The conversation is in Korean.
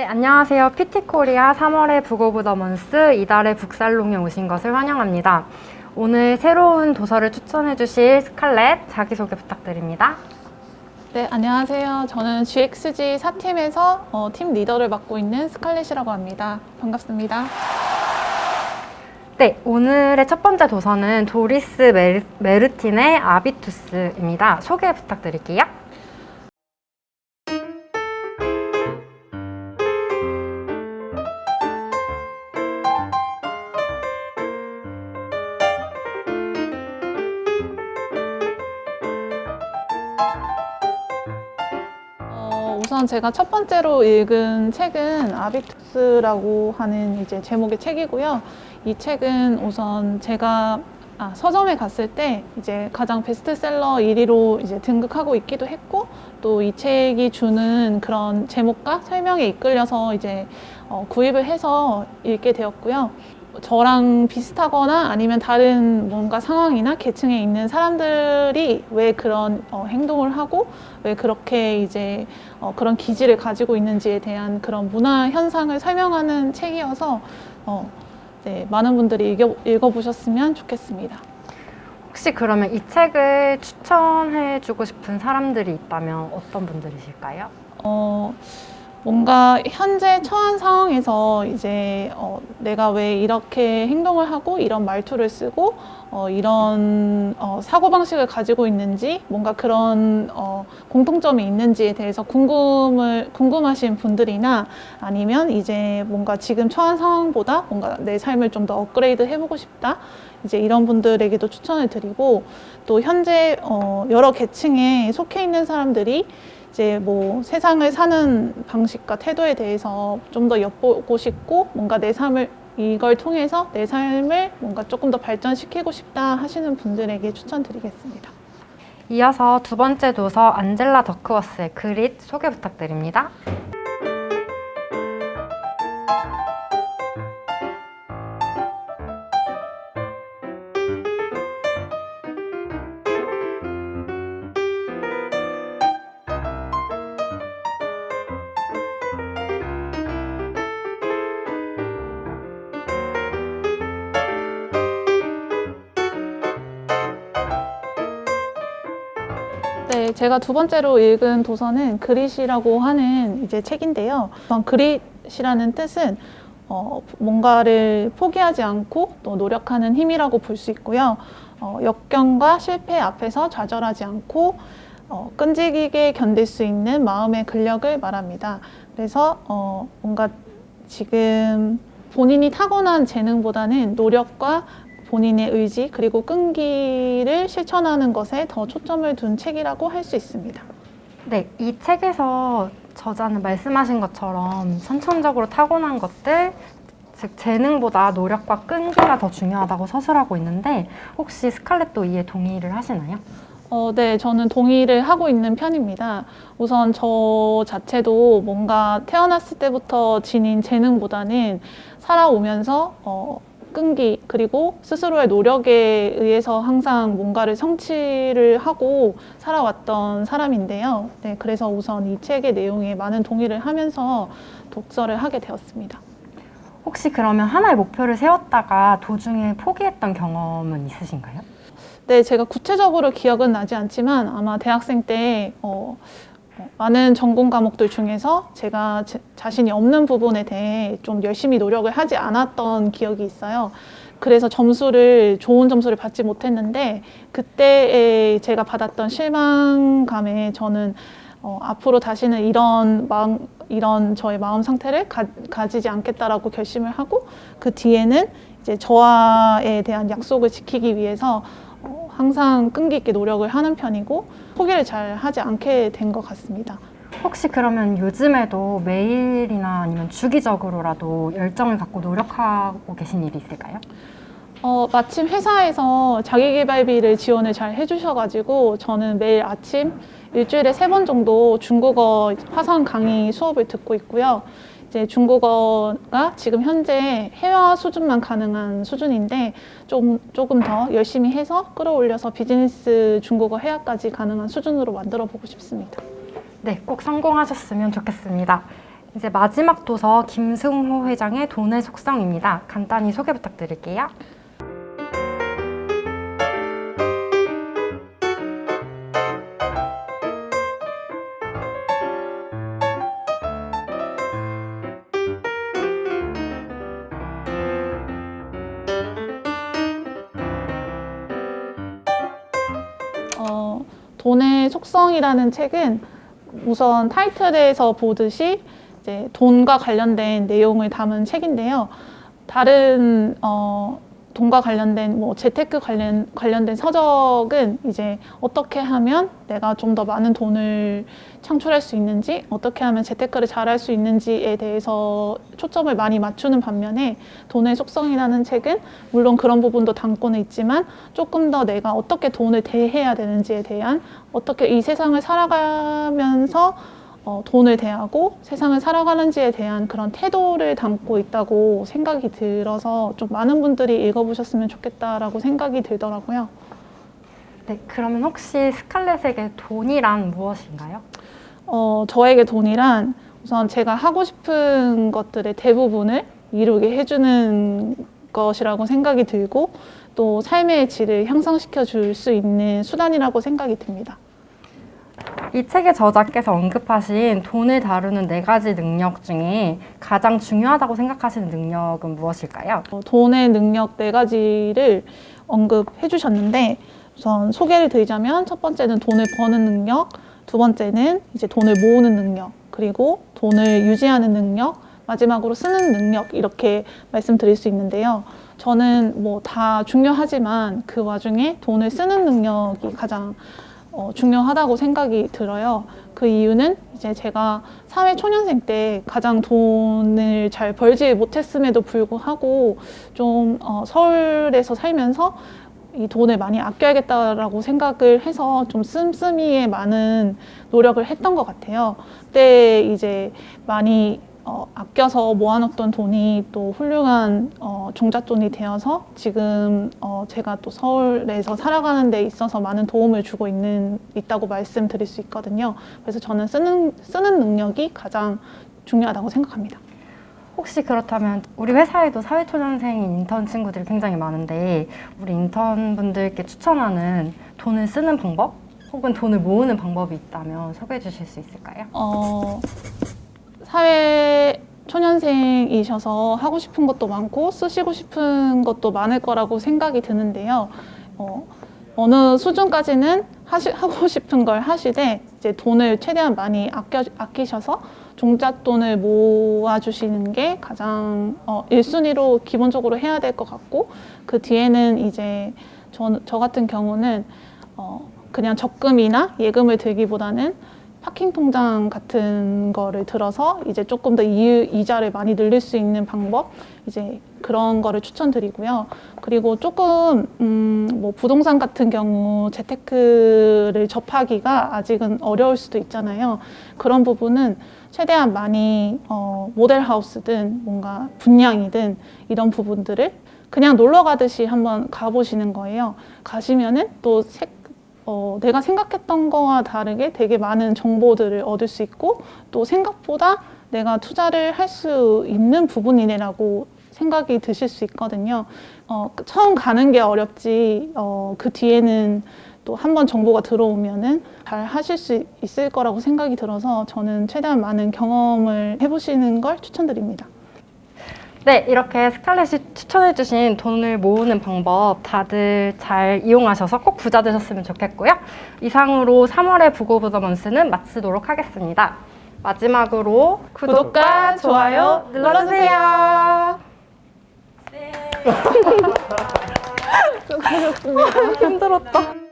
네, 안녕하세요. PT코리아 3월의 북 오브 더 먼스 이달의 북살롱에 오신 것을 환영합니다. 오늘 새로운 도서를 추천해 주실 스칼렛 자기소개 부탁드립니다. 네, 안녕하세요. 저는 GXG 4팀에서 팀 리더를 맡고 있는 스칼렛이라고 합니다. 반갑습니다. 네, 오늘의 첫 번째 도서는 도리스 메르틴의 아비투스입니다. 소개 부탁드릴게요. 우선 제가 첫 번째로 읽은 책은 아비투스라고 하는 이제 제목의 책이고요. 이 책은 우선 제가 서점에 갔을 때 이제 가장 베스트셀러 1위로 이제 등극하고 있기도 했고, 또 이 책이 주는 그런 제목과 설명에 이끌려서 이제 구입을 해서 읽게 되었고요. 저랑 비슷하거나 아니면 다른 뭔가 상황이나 계층에 있는 사람들이 왜 그런 행동을 하고 왜 그렇게 이제 그런 기질을 가지고 있는지에 대한 그런 문화 현상을 설명하는 책이어서 네, 많은 분들이 읽어보셨으면 좋겠습니다. 혹시 그러면 이 책을 추천해주고 싶은 사람들이 있다면 어떤 분들이실까요? 뭔가 현재 처한 상황에서 이제 내가 왜 이렇게 행동을 하고 이런 말투를 쓰고 이런 사고방식을 가지고 있는지, 뭔가 그런 공통점이 있는지에 대해서 궁금하신 분들이나 아니면 이제 뭔가 지금 처한 상황보다 뭔가 내 삶을 좀 더 업그레이드 해보고 싶다, 이제 이런 분들에게도 추천을 드리고, 또 현재 여러 계층에 속해 있는 사람들이 이제 뭐 세상을 사는 방식과 태도에 대해서 좀 더 엿보고 싶고, 뭔가 내 삶을 이걸 통해서 내 삶을 뭔가 조금 더 발전시키고 싶다 하시는 분들에게 추천드리겠습니다. 이어서 두 번째 도서 안젤라 더크워스의 그릿 소개 부탁드립니다. 네, 제가 두 번째로 읽은 도서는 그릿이라고 하는 이제 책인데요. 우선 그릿이라는 뜻은 뭔가를 포기하지 않고 또 노력하는 힘이라고 볼 수 있고요. 역경과 실패 앞에서 좌절하지 않고 끈질기게 견딜 수 있는 마음의 근력을 말합니다. 그래서 뭔가 지금 본인이 타고난 재능보다는 노력과 본인의 의지 그리고 끈기를 실천하는 것에 더 초점을 둔 책이라고 할 수 있습니다. 네, 이 책에서 저자는 말씀하신 것처럼 선천적으로 타고난 것들, 즉 재능보다 노력과 끈기가 더 중요하다고 서술하고 있는데, 혹시 스칼렛도 이에 동의를 하시나요? 네, 저는 동의를 하고 있는 편입니다. 우선 저 자체도 뭔가 태어났을 때부터 지닌 재능보다는 살아오면서 끈기 그리고 스스로의 노력에 의해서 항상 뭔가를 성취를 하고 살아왔던 사람인데요. 네, 그래서 우선 이 책의 내용에 많은 동의를 하면서 독서를 하게 되었습니다. 혹시 그러면 하나의 목표를 세웠다가 도중에 포기했던 경험은 있으신가요? 네, 제가 구체적으로 기억은 나지 않지만 아마 대학생 때 많은 전공 과목들 중에서 제가 자신이 없는 부분에 대해 좀 열심히 노력을 하지 않았던 기억이 있어요. 그래서 좋은 점수를 받지 못했는데, 그때에 제가 받았던 실망감에 저는 앞으로 다시는 이런 저의 마음 상태를 가지지 않겠다라고 결심을 하고, 그 뒤에는 이제 저와에 대한 약속을 지키기 위해서 항상 끈기 있게 노력을 하는 편이고 포기를 잘 하지 않게 된 것 같습니다. 혹시 그러면 요즘에도 매일이나 아니면 주기적으로라도 열정을 갖고 노력하고 계신 일이 있을까요? 마침 회사에서 자기계발비를 지원을 잘 해주셔가지고 저는 매일 아침 일주일에 3번 정도 중국어 화상 강의 수업을 듣고 있고요. 이제 중국어가 지금 현재 회화 수준만 가능한 수준인데 조금 더 열심히 해서 끌어올려서 비즈니스 중국어 회화까지 가능한 수준으로 만들어 보고 싶습니다. 네, 꼭 성공하셨으면 좋겠습니다. 이제 마지막 도서 김승호 회장의 돈의 속성입니다. 간단히 소개 부탁드릴게요. 돈의 속성이라는 책은 우선 타이틀에서 보듯이 이제 돈과 관련된 내용을 담은 책인데요. 다른 돈과 관련된 뭐 재테크 관련된 서적은 이제 어떻게 하면 내가 좀 더 많은 돈을 창출할 수 있는지, 어떻게 하면 재테크를 잘할 수 있는지에 대해서 초점을 많이 맞추는 반면에 돈의 속성이라는 책은 물론 그런 부분도 담고는 있지만 조금 더 내가 어떻게 돈을 대해야 되는지에 대한, 어떻게 이 세상을 살아가면서 돈을 대하고 세상을 살아가는지에 대한 그런 태도를 담고 있다고 생각이 들어서 좀 많은 분들이 읽어보셨으면 좋겠다라고 생각이 들더라고요. 네, 그러면 혹시 스칼렛에게 돈이란 무엇인가요? 저에게 돈이란 우선 제가 하고 싶은 것들의 대부분을 이루게 해주는 것이라고 생각이 들고 또 삶의 질을 향상시켜 줄 수 있는 수단이라고 생각이 듭니다. 이 책의 저자께서 언급하신 돈을 다루는 4가지 능력 중에 가장 중요하다고 생각하시는 능력은 무엇일까요? 돈의 능력 4가지를 언급해 주셨는데 우선 소개를 드리자면 첫 번째는 돈을 버는 능력, 두 번째는 이제 돈을 모으는 능력, 그리고 돈을 유지하는 능력, 마지막으로 쓰는 능력, 이렇게 말씀드릴 수 있는데요. 저는 뭐 다 중요하지만 그 와중에 돈을 쓰는 능력이 가장 중요하다고 생각이 들어요. 그 이유는 이제 제가 사회 초년생 때 가장 돈을 잘 벌지 못했음에도 불구하고 좀 서울에서 살면서 이 돈을 많이 아껴야겠다라고 생각을 해서 좀 씀씀이에 많은 노력을 했던 것 같아요. 그때 이제 많이 아껴서 모아놓던 돈이 또 훌륭한 종잣돈이 되어서 지금 제가 또 서울에서 살아가는 데 있어서 많은 도움을 주고 있다고 말씀드릴 수 있거든요. 그래서 저는 쓰는 능력이 가장 중요하다고 생각합니다. 혹시 그렇다면 우리 회사에도 사회초년생인 인턴 친구들이 굉장히 많은데 우리 인턴분들께 추천하는 돈을 쓰는 방법 혹은 돈을 모으는 방법이 있다면 소개해 주실 수 있을까요? 사회 초년생이셔서 하고 싶은 것도 많고 쓰시고 싶은 것도 많을 거라고 생각이 드는데요. 어느 수준까지는 하고 싶은 걸 하시되 이제 돈을 최대한 많이 아끼셔서 종잣돈을 모아주시는 게 가장 1순위로 기본적으로 해야 될 것 같고, 그 뒤에는 이제 저 같은 경우는 그냥 적금이나 예금을 들기보다는 파킹 통장 같은 거를 들어서 이제 조금 더 이자를 많이 늘릴 수 있는 방법, 이제 그런 거를 추천드리고요. 그리고 조금 뭐 부동산 같은 경우 재테크를 접하기가 아직은 어려울 수도 있잖아요. 그런 부분은 최대한 많이 모델하우스든 뭔가 분양이든 이런 부분들을 그냥 놀러 가듯이 한번 가보시는 거예요. 가시면은 또 내가 생각했던 거와 다르게 되게 많은 정보들을 얻을 수 있고 또 생각보다 내가 투자를 할 수 있는 부분이네라고 생각이 드실 수 있거든요. 처음 가는 게 어렵지 그 뒤에는 또 한 번 정보가 들어오면은 잘 하실 수 있을 거라고 생각이 들어서 저는 최대한 많은 경험을 해보시는 걸 추천드립니다. 네, 이렇게 스칼렛이 추천해주신 돈을 모으는 방법 다들 잘 이용하셔서 꼭 부자 되셨으면 좋겠고요. 이상으로 3월의 부고부더먼스는 마치도록 하겠습니다. 마지막으로 구독과 좋아요 눌러주세요. 수고하셨습니다. 힘들었다.